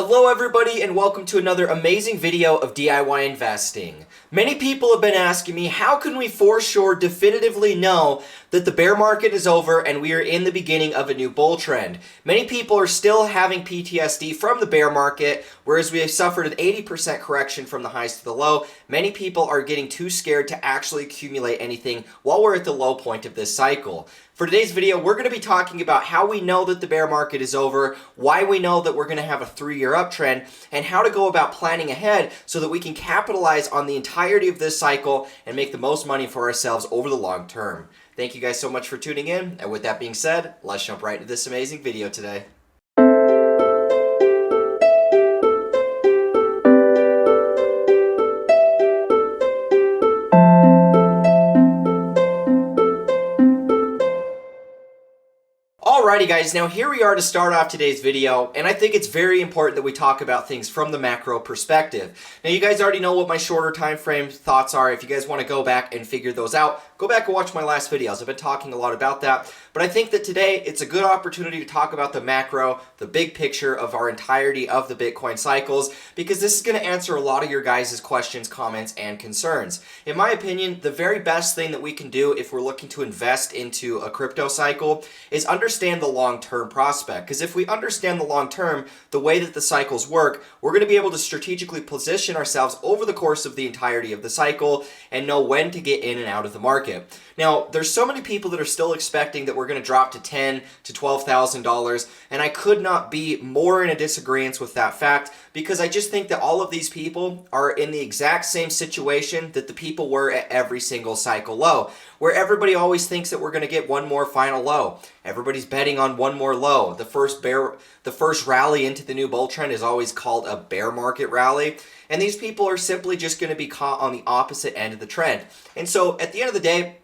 Hello everybody and welcome to another amazing video of DIY investing. Many people have been asking me, how can we for sure definitively know that the bear market is over and we are in the beginning of a new bull trend? Many people are still having PTSD from the bear market, whereas we have suffered an 80% correction from the highs to the low. Many people are getting too scared to actually accumulate anything while we're at the low point of this cycle. For today's video, we're going to be talking about how we know that the bear market is over, why we know that we're going to have a 3-year uptrend, and how to go about planning ahead so that we can capitalize on the entirety of this cycle and make the most money for ourselves over the long term. Thank you guys so much for tuning in, and with that being said, let's jump right into this amazing video today. Alrighty guys, now here we are to start off today's video, and I think it's very important that we talk about things from the macro perspective. Now you guys already know what my shorter time frame thoughts are. If you guys want to go back and figure those out, go back and watch my last videos. I've been talking a lot about that, but I think that today it's a good opportunity to talk about the macro, the big picture of our entirety of the Bitcoin cycles, because this is going to answer a lot of your guys' questions, comments, and concerns. In my opinion, the very best thing that we can do if we're looking to invest into a crypto cycle is understand the long-term prospect, because if we understand the long-term, the way that the cycles work, we're going to be able to strategically position ourselves over the course of the entirety of the cycle and know when to get in and out of the market. Now, there's so many people that are still expecting that we're going to drop to $10,000 to $12,000, and I could not be more in a disagreement with that fact, because I just think that all of these people are in the exact same situation that the people were at every single cycle low, where everybody always thinks that we're going to get one more final low. Everybody's betting on one more low. The first rally into the new bull trend is always called a bear market rally. And these people are simply just going to be caught on the opposite end of the trend. And so at the end of the day,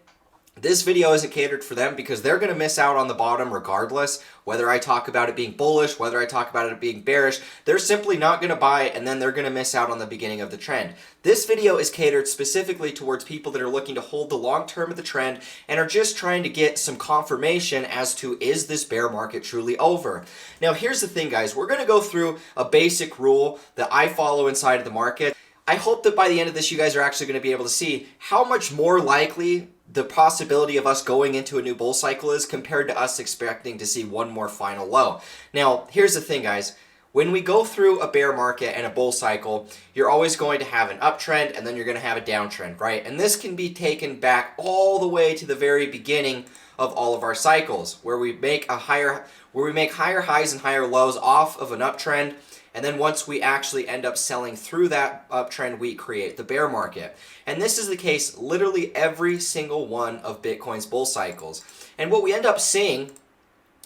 this video isn't catered for them because they're going to miss out on the bottom regardless. Whether I talk about it being bullish, whether I talk about it being bearish, they're simply not going to buy it, and then they're going to miss out on the beginning of the trend. This video is catered specifically towards people that are looking to hold the long term of the trend and are just trying to get some confirmation as to, is this bear market truly over? Now here's the thing guys, we're going to go through a basic rule that I follow inside of the market. I hope that by the end of this you guys are actually going to be able to see how much more likely the possibility of us going into a new bull cycle is compared to us expecting to see one more final low. Now, here's the thing, guys. When we go through a bear market and a bull cycle, you're always going to have an uptrend and then you're going to have a downtrend, right? And this can be taken back all the way to the very beginning of all of our cycles, where we make higher highs and higher lows off of an uptrend. And then once we actually end up selling through that uptrend, we create the bear market. And this is the case literally every single one of Bitcoin's bull cycles. And what we end up seeing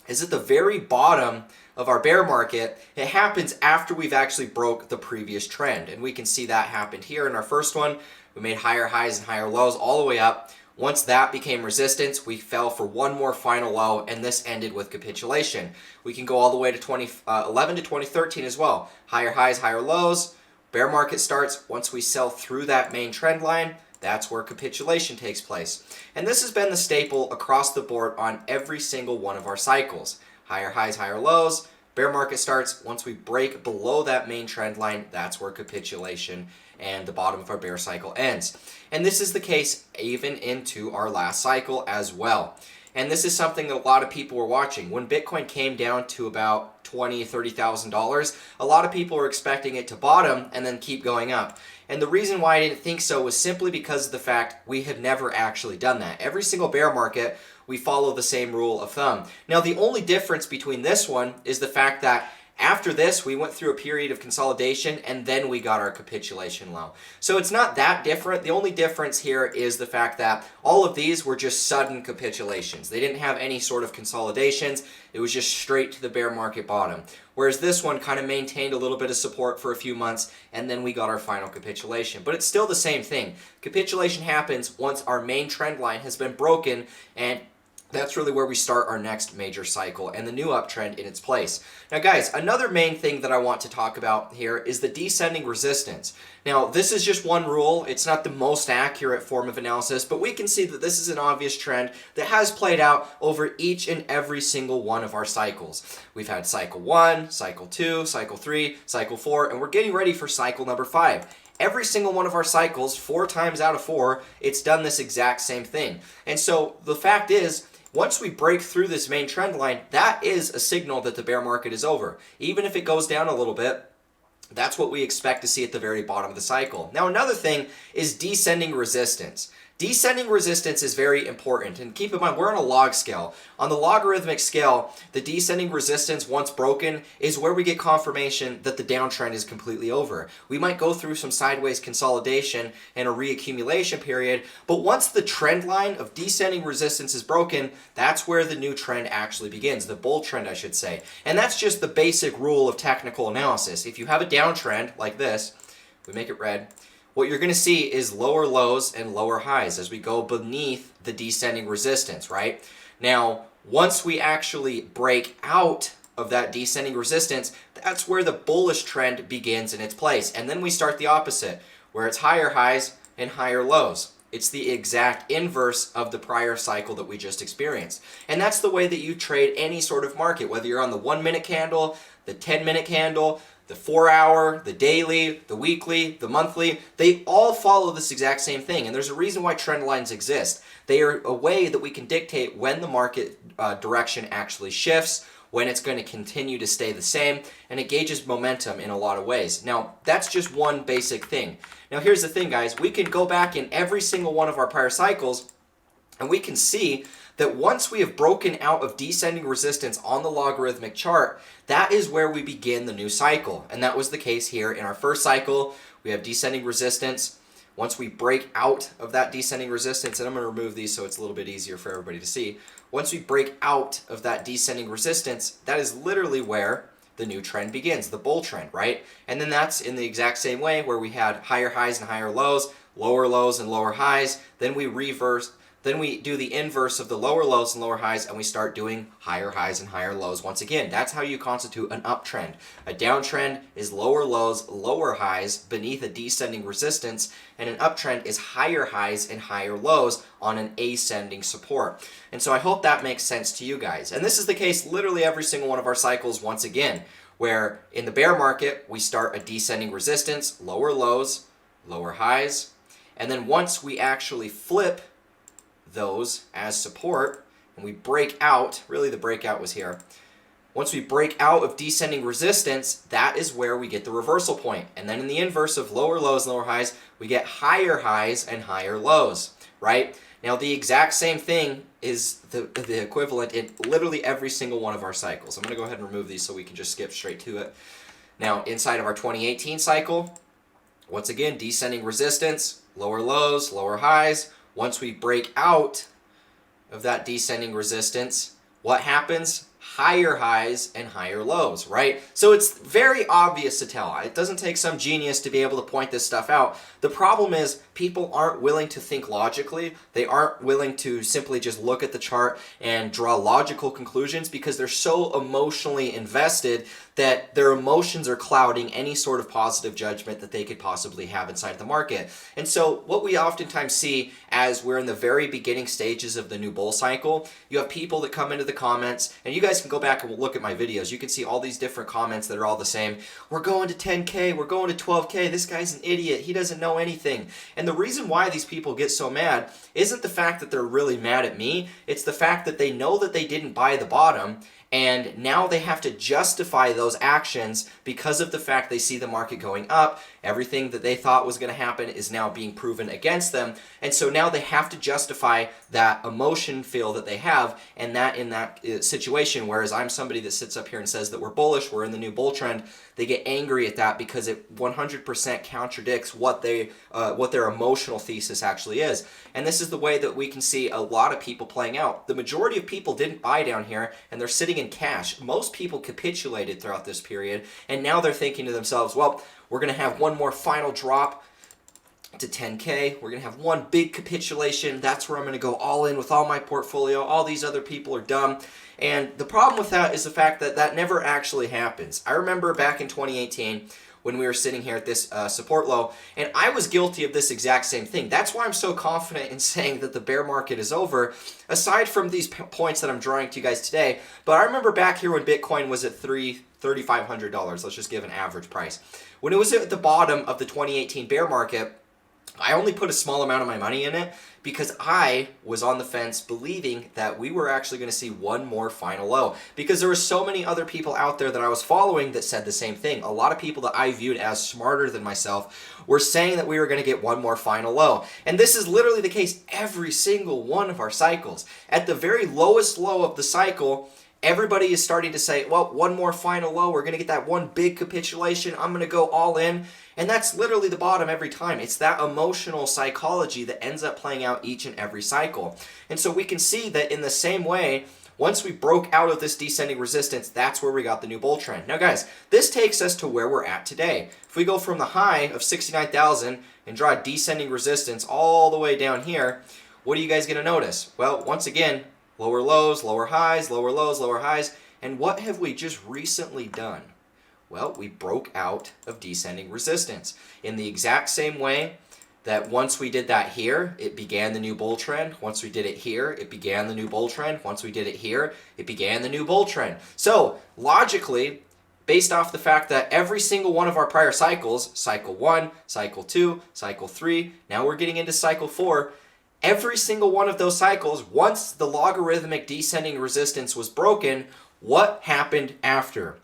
is at the very bottom of our bear market, it happens after we've actually broke the previous trend. And we can see that happened here in our first one. We made higher highs and higher lows all the way up. Once that became resistance, we fell for one more final low, and this ended with capitulation. We can go all the way to 2011 to 2013 as well. Higher highs, higher lows. Bear market starts. Once we sell through that main trend line, that's where capitulation takes place. And this has been the staple across the board on every single one of our cycles. Higher highs, higher lows. Bear market starts. Once we break below that main trend line, that's where capitulation and the bottom of our bear cycle ends. And this is the case even into our last cycle as well. And this is something that a lot of people were watching. When Bitcoin came down to about $20,000, $30,000, a lot of people were expecting it to bottom and then keep going up. And the reason why I didn't think so was simply because of the fact we have never actually done that. Every single bear market, we follow the same rule of thumb. Now, the only difference between this one is the fact that after this, we went through a period of consolidation and then we got our capitulation low. So it's not that different. The only difference here is the fact that all of these were just sudden capitulations. They didn't have any sort of consolidations. It was just straight to the bear market bottom. Whereas this one kind of maintained a little bit of support for a few months and then we got our final capitulation. But it's still the same thing. Capitulation happens once our main trend line has been broken, and that's really where we start our next major cycle and the new uptrend in its place. Now guys, another main thing that I want to talk about here is the descending resistance. Now this is just one rule, it's not the most accurate form of analysis, but we can see that this is an obvious trend that has played out over each and every single one of our cycles. We've had cycle 1, cycle 2, cycle 3, cycle 4, and we're getting ready for cycle number 5. Every single one of our cycles, 4 times out of 4, it's done this exact same thing. And so the fact is, once we break through this main trend line, that is a signal that the bear market is over. Even if it goes down a little bit, that's what we expect to see at the very bottom of the cycle. Now another thing is descending resistance. Descending resistance is very important, and keep in mind we're on a log scale. On the logarithmic scale, the descending resistance, once broken, is where we get confirmation that the downtrend is completely over. We might go through some sideways consolidation and a reaccumulation period, but once the trend line of descending resistance is broken, that's where the new trend actually begins, the bull trend I should say. And that's just the basic rule of technical analysis. If you have a downtrend like this, we make it red, what you're going to see is lower lows and lower highs as we go beneath the descending resistance, right? Now, once we actually break out of that descending resistance, that's where the bullish trend begins in its place. And then we start the opposite, where it's higher highs and higher lows. It's the exact inverse of the prior cycle that we just experienced. And that's the way that you trade any sort of market, whether you're on the 1-minute candle, the 10-minute candle, the 4-hour, the daily, the weekly, the monthly, they all follow this exact same thing. And there's a reason why trend lines exist. They are a way that we can dictate when the market direction actually shifts, when it's going to continue to stay the same, and it gauges momentum in a lot of ways. Now, that's just one basic thing. Now, here's the thing, guys. We can go back in every single one of our prior cycles, and we can see that once we have broken out of descending resistance on the logarithmic chart, that is where we begin the new cycle. And that was the case here in our first cycle. We have descending resistance. Once we break out of that descending resistance, and I'm going to remove these so it's a little bit easier for everybody to see. Once we break out of that descending resistance, that is literally where the new trend begins, the bull trend, right? And then that's in the exact same way where we had higher highs and higher lows, lower lows and lower highs. Then we reverse. Then we do the inverse of the lower lows and lower highs, and we start doing higher highs and higher lows once again. That's how you constitute an uptrend. A downtrend is lower lows, lower highs beneath a descending resistance, and an uptrend is higher highs and higher lows on an ascending support. And so I hope that makes sense to you guys. And this is the case literally every single one of our cycles once again, where in the bear market, we start a descending resistance, lower lows, lower highs, and then once we actually flip those as support and we break out, really the breakout was here. Once we break out of descending resistance, that is where we get the reversal point. And then in the inverse of lower lows and lower highs, we get higher highs and higher lows, right? Now the exact same thing is the equivalent in literally every single one of our cycles. I'm going to go ahead and remove these so we can just skip straight to it. Now inside of our 2018 cycle, once again, descending resistance, lower lows, lower highs. Once we break out of that descending resistance, what happens? Higher highs and higher lows, right? So it's very obvious to tell. It doesn't take some genius to be able to point this stuff out. The problem is people aren't willing to think logically. They aren't willing to simply just look at the chart and draw logical conclusions because they're so emotionally invested that their emotions are clouding any sort of positive judgment that they could possibly have inside the market. And so what we oftentimes see as we're in the very beginning stages of the new bull cycle, you have people that come into the comments, and you guys can go back and look at my videos. You can see all these different comments that are all the same. We're going to 10K, we're going to 12K, this guy's an idiot, he doesn't know anything. And the reason why these people get so mad isn't the fact that they're really mad at me, it's the fact that they know that they didn't buy the bottom, and now they have to justify those actions because of the fact they see the market going up. Everything that they thought was going to happen is now being proven against them. And so now they have to justify that emotion feel that they have, and that in that situation, whereas I'm somebody that sits up here and says that we're bullish, we're in the new bull trend, they get angry at that because it 100% contradicts what their emotional thesis actually is. And this is the way that we can see a lot of people playing out. The majority of people didn't buy down here, and they're sitting in cash. Most people capitulated throughout this period, and now they're thinking to themselves, well, we're going to have one more final drop, to 10K. We're going to have one big capitulation. That's where I'm going to go all in with all my portfolio. All these other people are dumb. And the problem with that is the fact that that never actually happens. I remember back in 2018 when we were sitting here at this support low, and I was guilty of this exact same thing. That's why I'm so confident in saying that the bear market is over, aside from these points that I'm drawing to you guys today. But I remember back here when Bitcoin was at $3,500. Let's just give an average price. When it was at the bottom of the 2018 bear market, I only put a small amount of my money in it because I was on the fence believing that we were actually going to see one more final low, because there were so many other people out there that I was following that said the same thing. A lot of people that I viewed as smarter than myself were saying that we were going to get one more final low. And this is literally the case every single one of our cycles. At the very lowest low of the cycle, everybody is starting to say, well, one more final low, we're going to get that one big capitulation, I'm going to go all in. And that's literally the bottom every time. It's that emotional psychology that ends up playing out each and every cycle. And so we can see that in the same way, once we broke out of this descending resistance, that's where we got the new bull trend. Now guys, this takes us to where we're at today. If we go from the high of 69,000 and draw a descending resistance all the way down here, what are you guys going to notice? Well, once again, lower lows, lower highs, lower lows, lower highs. And what have we just recently done? Well, we broke out of descending resistance. In the exact same way that once we did that here, it began the new bull trend. Once we did it here, it began the new bull trend. Once we did it here, it began the new bull trend. So, logically, based off the fact that every single one of our prior cycles, cycle 1, cycle 2, cycle 3, now we're getting into cycle 4, every single one of those cycles, once the logarithmic descending resistance was broken, what happened after?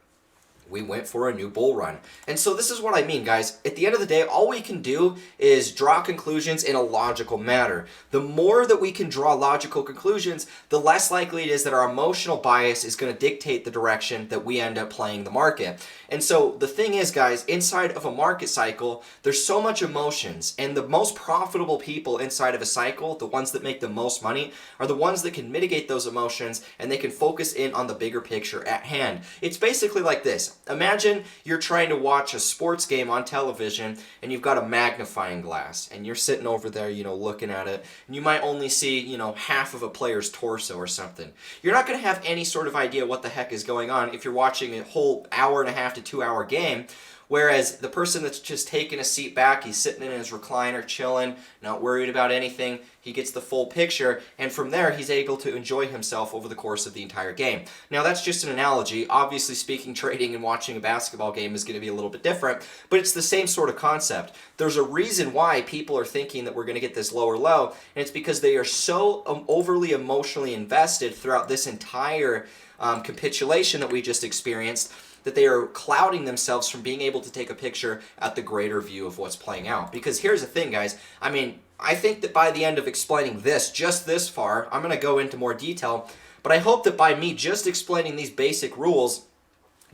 We went for a new bull run. And so this is what I mean, guys. At the end of the day, all we can do is draw conclusions in a logical manner. The more that we can draw logical conclusions, the less likely it is that our emotional bias is going to dictate the direction that we end up playing the market. And so the thing is, guys, inside of a market cycle, there's so much emotions. And the most profitable people inside of a cycle, the ones that make the most money, are the ones that can mitigate those emotions and they can focus in on the bigger picture at hand. It's basically like this. Imagine you're trying to watch a sports game on television and you've got a magnifying glass and you're sitting over there, looking at it, and you might only see, half of a player's torso or something. You're not going to have any sort of idea what the heck is going on if you're watching a whole hour and a half to 2 hour game. Whereas the person that's just taking a seat back, he's sitting in his recliner, chilling, not worried about anything, he gets the full picture, and from there he's able to enjoy himself over the course of the entire game. Now that's just an analogy. Obviously speaking, trading and watching a basketball game is going to be a little bit different, but it's the same sort of concept. There's a reason why people are thinking that we're going to get this lower low, and it's because they are so overly emotionally invested throughout this entire capitulation that we just experienced, that they are clouding themselves from being able to take a picture at the greater view of what's playing out. Because here's the thing, guys. I think that by the end of explaining this, just this far, I'm going to go into more detail, but I hope that by me just explaining these basic rules,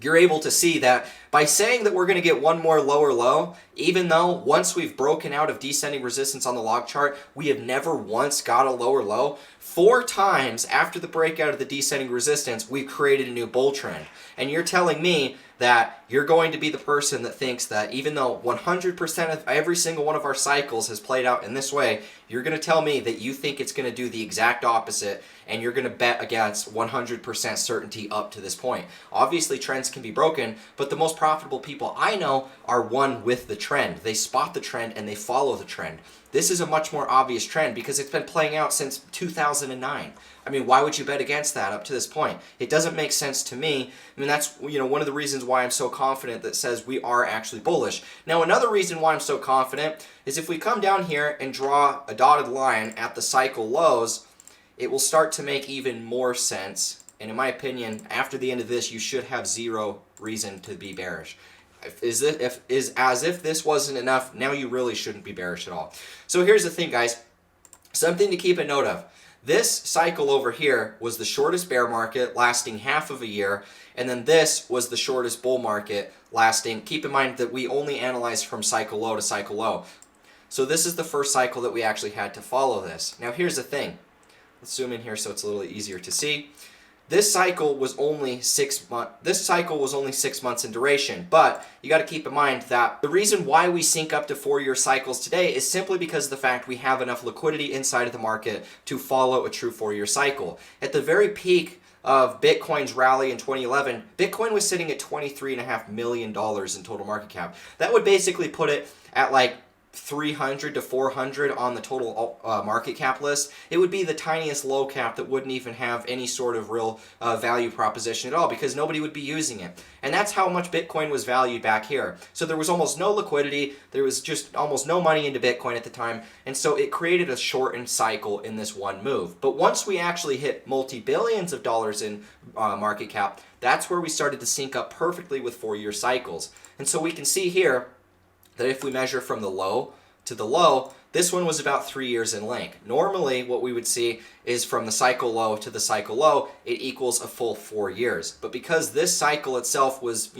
you're able to see that by saying that we're going to get one more lower low, even though once we've broken out of descending resistance on the log chart, we have never once got a lower low, 4 times after the breakout of the descending resistance, we've created a new bull trend. And you're telling me that you're going to be the person that thinks that even though 100% of every single one of our cycles has played out in this way, you're going to tell me that you think it's going to do the exact opposite, and you're going to bet against 100% certainty up to this point. Obviously, trends can be broken, but the most profitable people I know are one with the trend. They spot the trend and they follow the trend. This is a much more obvious trend because it's been playing out since 2009. Why would you bet against that up to this point? It doesn't make sense to me. That's one of the reasons why I'm so confident that says we are actually bullish. Now, another reason why I'm so confident is if we come down here and draw a dotted line at the cycle lows, it will start to make even more sense. And in my opinion, after the end of this, you should have zero reason to be bearish. As if this wasn't enough, now you really shouldn't be bearish at all. So here's the thing, guys. Something to keep a note of. This cycle over here was the shortest bear market, lasting half of a year, and then this was the shortest bull market, lasting, keep in mind that we only analyze from cycle low to cycle low. So this is the first cycle that we actually had to follow this. Now here's the thing. Let's zoom in here so it's a little easier to see. this cycle was only 6 months. This cycle was only 6 months in duration, but you got to keep in mind that the reason why we sync up to 4-year cycles today is simply because of the fact we have enough liquidity inside of the market to follow a true 4-year cycle. At the very peak of Bitcoin's rally in 2011, Bitcoin was sitting at $23.5 million in total market cap. That would basically put it at like 300 to 400 on the total market cap list. It would be the tiniest low cap that wouldn't even have any sort of real value proposition at all, because nobody would be using it. And that's how much Bitcoin was valued back here. So there was almost no liquidity, there was just almost no money into Bitcoin at the time, and so it created a shortened cycle in this one move. But once we actually hit multi-billions of dollars in market cap, that's where we started to sync up perfectly with 4-year cycles. And so we can see here that if we measure from the low to the low, this one was about 3 years in length. Normally, what we would see is from the cycle low to the cycle low, it equals a full 4 years. But because this cycle itself was,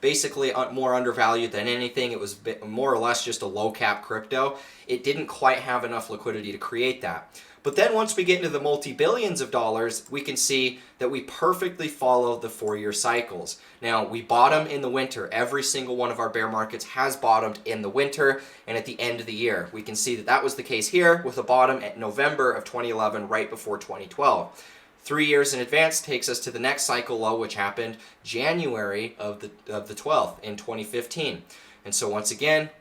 basically more undervalued than anything, it was more or less just a low cap crypto, it didn't quite have enough liquidity to create that. But then once we get into the multi-billions of dollars, we can see that we perfectly follow the 4-year cycles. Now, we bottom in the winter. Every single one of our bear markets has bottomed in the winter and at the end of the year. We can see that that was the case here with a bottom at November of 2011, right before 2012. 3 years in advance takes us to the next cycle low, which happened January of the 12th in 2015. And so once again,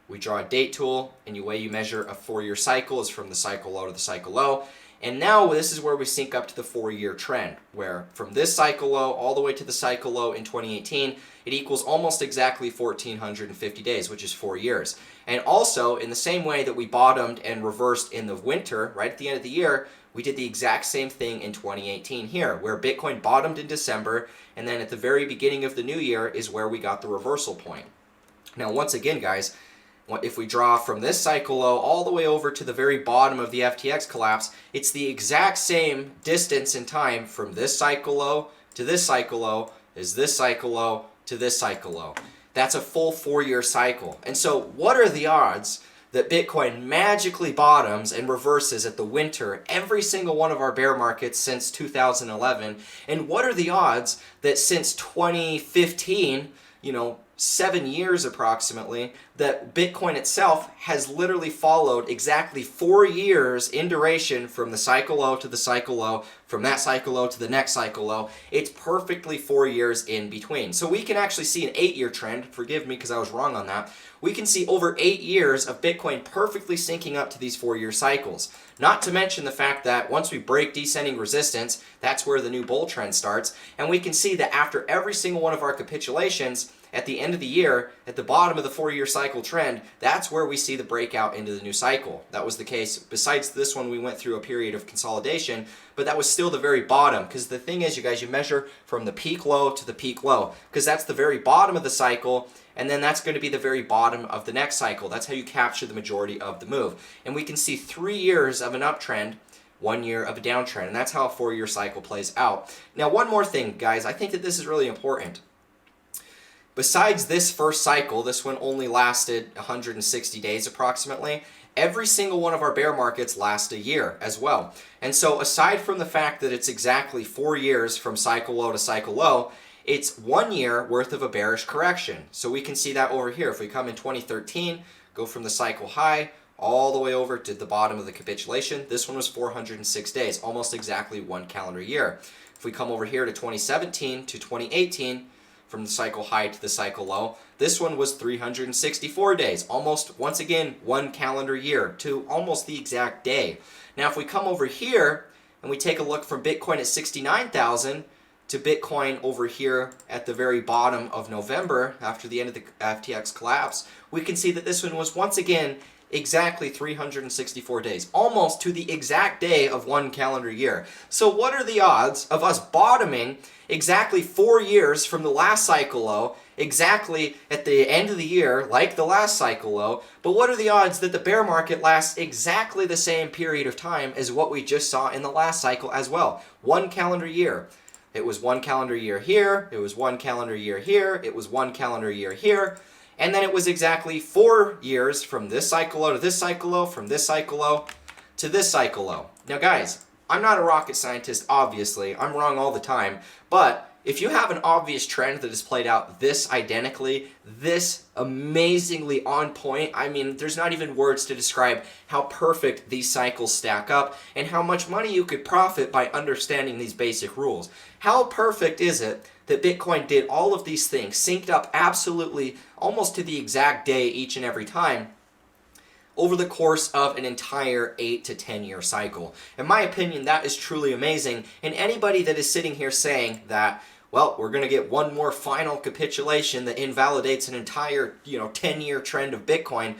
we draw a date tool, and the way you measure a 4-year cycle is from the cycle low to the cycle low. And now this is where we sync up to the 4-year trend, where from this cycle low all the way to the cycle low in 2018, it equals almost exactly 1,450 days, which is 4 years. And also, in the same way that we bottomed and reversed in the winter, right at the end of the year, we did the exact same thing in 2018 here, where Bitcoin bottomed in December, and then at the very beginning of the new year is where we got the reversal point. Now, once again, guys, if we draw from this cycle low all the way over to the very bottom of the FTX collapse, it's the exact same distance in time from this cycle low to this cycle low as this cycle low to this cycle low. That's a full 4-year cycle. And so what are the odds that Bitcoin magically bottoms and reverses at the winter every single one of our bear markets since 2011? And what are the odds that since 2015, 7 years approximately, that Bitcoin itself has literally followed exactly 4 years in duration from the cycle low to the cycle low, from that cycle low to the next cycle low. It's perfectly 4 years in between. So we can actually see an 8-year trend. Forgive me because I was wrong on that. We can see over 8 years of Bitcoin perfectly syncing up to these 4-year cycles. Not to mention the fact that once we break descending resistance, that's where the new bull trend starts. And we can see that after every single one of our capitulations, at the end of the year, at the bottom of the 4-year cycle trend, that's where we see the breakout into the new cycle. That was the case. Besides this one, we went through a period of consolidation, but that was still the very bottom. Because the thing is, you guys, you measure from the peak low to the peak low, because that's the very bottom of the cycle, and then that's going to be the very bottom of the next cycle. That's how you capture the majority of the move. And we can see 3 years of an uptrend, 1 year of a downtrend, and that's how a 4-year cycle plays out. Now, one more thing, guys, I think that this is really important. Besides this first cycle, this one only lasted 160 days approximately, every single one of our bear markets lasts a year as well. And so aside from the fact that it's exactly 4 years from cycle low to cycle low, it's 1 year worth of a bearish correction. So we can see that over here. If we come in 2013, go from the cycle high all the way over to the bottom of the capitulation, this one was 406 days, almost exactly 1 calendar year. If we come over here to 2017 to 2018, from the cycle high to the cycle low, this one was 364 days, almost, once again, 1 calendar year to almost the exact day. Now, if we come over here and we take a look from Bitcoin at 69,000 to Bitcoin over here at the very bottom of November after the end of the FTX collapse, we can see that this one was once again exactly 364 days, almost to the exact day of 1 calendar year. So what are the odds of us bottoming exactly 4 years from the last cycle low, exactly at the end of the year, like the last cycle low, but what are the odds that the bear market lasts exactly the same period of time as what we just saw in the last cycle as well? 1 calendar year. It was 1 calendar year here, it was 1 calendar year here, it was 1 calendar year here, and then it was exactly 4 years from this cycle low to this cycle low, from this cycle low to this cycle low. Now guys, I'm not a rocket scientist, obviously. I'm wrong all the time. But if you have an obvious trend that is played out this identically, this amazingly on point, I mean, there's not even words to describe how perfect these cycles stack up and how much money you could profit by understanding these basic rules. How perfect is it that Bitcoin did all of these things, synced up absolutely almost to the exact day each and every time, over the course of an entire 8 to 10 year cycle. In my opinion, that is truly amazing. And anybody that is sitting here saying that, well, we're going to get one more final capitulation that invalidates an entire, 10-year trend of Bitcoin,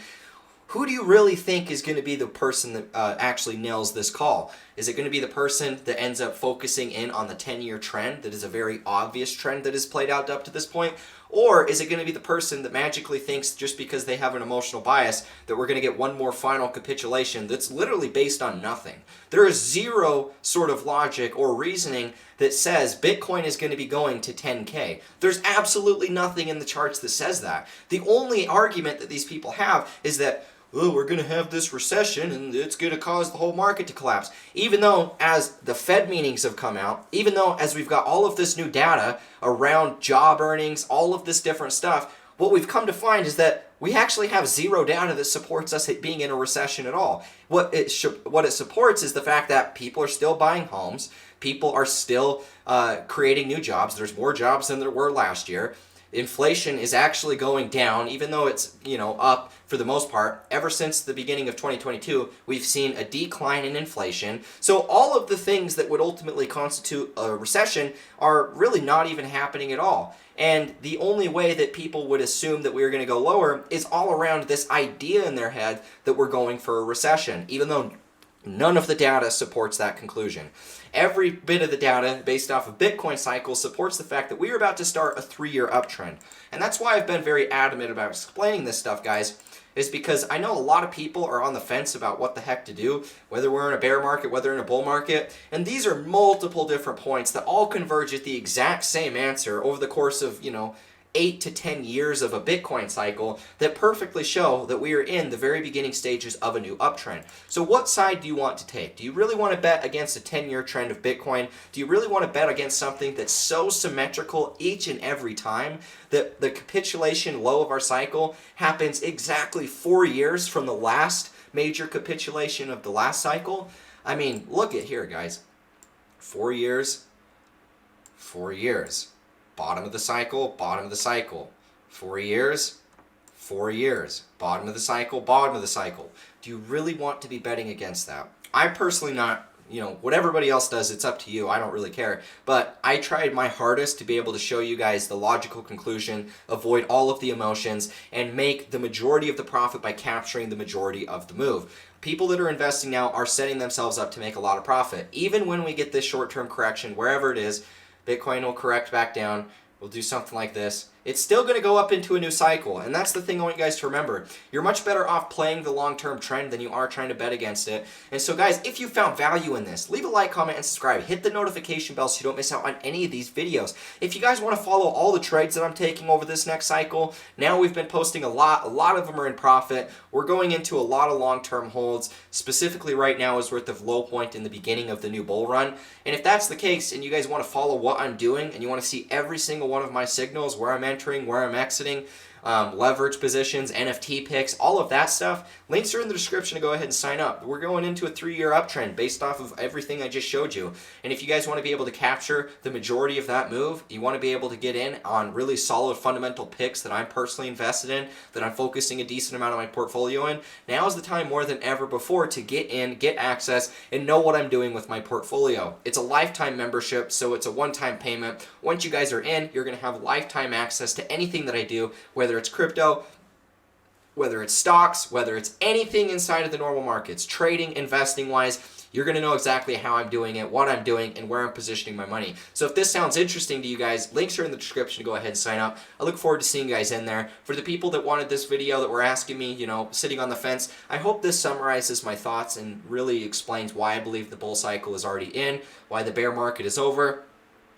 who do you really think is going to be the person that actually nails this call? Is it going to be the person that ends up focusing in on the 10-year trend that is a very obvious trend that has played out up to this point? Or is it going to be the person that magically thinks just because they have an emotional bias that we're going to get one more final capitulation that's literally based on nothing? There is zero sort of logic or reasoning that says Bitcoin is going to be going to 10K. There's absolutely nothing in the charts that says that. The only argument that these people have is that, oh, we're going to have this recession and it's going to cause the whole market to collapse. Even though as the Fed meetings have come out, even though as we've got all of this new data around job earnings, all of this different stuff, what we've come to find is that we actually have zero data that supports us being in a recession at all. What it supports is the fact that people are still buying homes, people are still creating new jobs. There's more jobs than there were last year. Inflation is actually going down, even though it's, up for the most part. Ever since the beginning of 2022, we've seen a decline in inflation. So all of the things that would ultimately constitute a recession are really not even happening at all. And the only way that people would assume that we are going to go lower is all around this idea in their head that we're going for a recession, even though none of the data supports that conclusion. Every bit of the data based off of Bitcoin cycles supports the fact that we are about to start a 3-year uptrend. And that's why I've been very adamant about explaining this stuff, guys, is because I know a lot of people are on the fence about what the heck to do, whether we're in a bear market, whether in a bull market. And these are multiple different points that all converge at the exact same answer over the course of, 8 to 10 years of a Bitcoin cycle that perfectly show that we are in the very beginning stages of a new uptrend. So what side do you want to take? Do you really want to bet against a 10-year trend of Bitcoin? Do you really want to bet against something that's so symmetrical each and every time that the capitulation low of our cycle happens exactly 4 years from the last major capitulation of the last cycle? I mean, look at here, guys. 4 years, 4 years. Bottom of the cycle, bottom of the cycle. 4 years, 4 years. Bottom of the cycle, bottom of the cycle. Do you really want to be betting against that? I personally not. What everybody else does, it's up to you. I don't really care. But I tried my hardest to be able to show you guys the logical conclusion, avoid all of the emotions, and make the majority of the profit by capturing the majority of the move. People that are investing now are setting themselves up to make a lot of profit. Even when we get this short-term correction, wherever it is, Bitcoin will correct back down. We'll do something like this. It's still going to go up into a new cycle. And that's the thing I want you guys to remember. You're much better off playing the long-term trend than you are trying to bet against it. And so guys, if you found value in this, leave a like, comment, and subscribe. Hit the notification bell so you don't miss out on any of these videos. If you guys want to follow all the trades that I'm taking over this next cycle, now we've been posting a lot. A lot of them are in profit. We're going into a lot of long-term holds. Specifically right now is we're at the low point in the beginning of the new bull run. And if that's the case and you guys want to follow what I'm doing and you want to see every single one of my signals, where I'm entering, where I'm exiting, leverage positions, NFT picks, all of that stuff, links are in the description to go ahead and sign up. We're going into a 3-year uptrend based off of everything I just showed you. And if you guys want to be able to capture the majority of that move, you want to be able to get in on really solid fundamental picks that I'm personally invested in, that I'm focusing a decent amount of my portfolio in, now is the time more than ever before to get in, get access, and know what I'm doing with my portfolio. It's a lifetime membership, so it's a one-time payment. Once you guys are in, you're going to have lifetime access to anything that I do, whether it's crypto, whether it's stocks, whether it's anything inside of the normal markets, trading, investing wise, you're going to know exactly how I'm doing it, what I'm doing, and where I'm positioning my money. So if this sounds interesting to you guys, links are in the description to go ahead and sign up. I look forward to seeing you guys in there. For the people that wanted this video that were asking me, sitting on the fence, I hope this summarizes my thoughts and really explains why I believe the bull cycle is already in, why the bear market is over.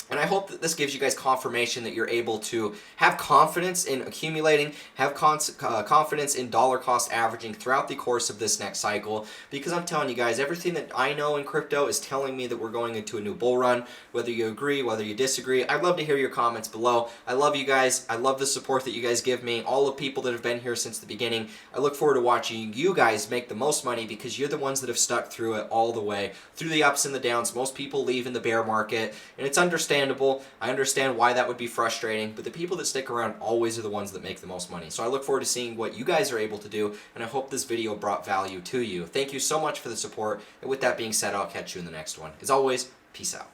And I hope that this gives you guys confirmation that you're able to have confidence in accumulating, have confidence in dollar cost averaging throughout the course of this next cycle. Because I'm telling you guys, everything that I know in crypto is telling me that we're going into a new bull run. Whether you agree, whether you disagree, I'd love to hear your comments below. I love you guys. I love the support that you guys give me. All the people that have been here since the beginning. I look forward to watching you guys make the most money because you're the ones that have stuck through it all the way, through the ups and the downs. Most people leave in the bear market, and it's understandable. I understand why that would be frustrating, but the people that stick around always are the ones that make the most money. So I look forward to seeing what you guys are able to do, and I hope this video brought value to you. Thank you so much for the support, and with that being said, I'll catch you in the next one. As always, peace out.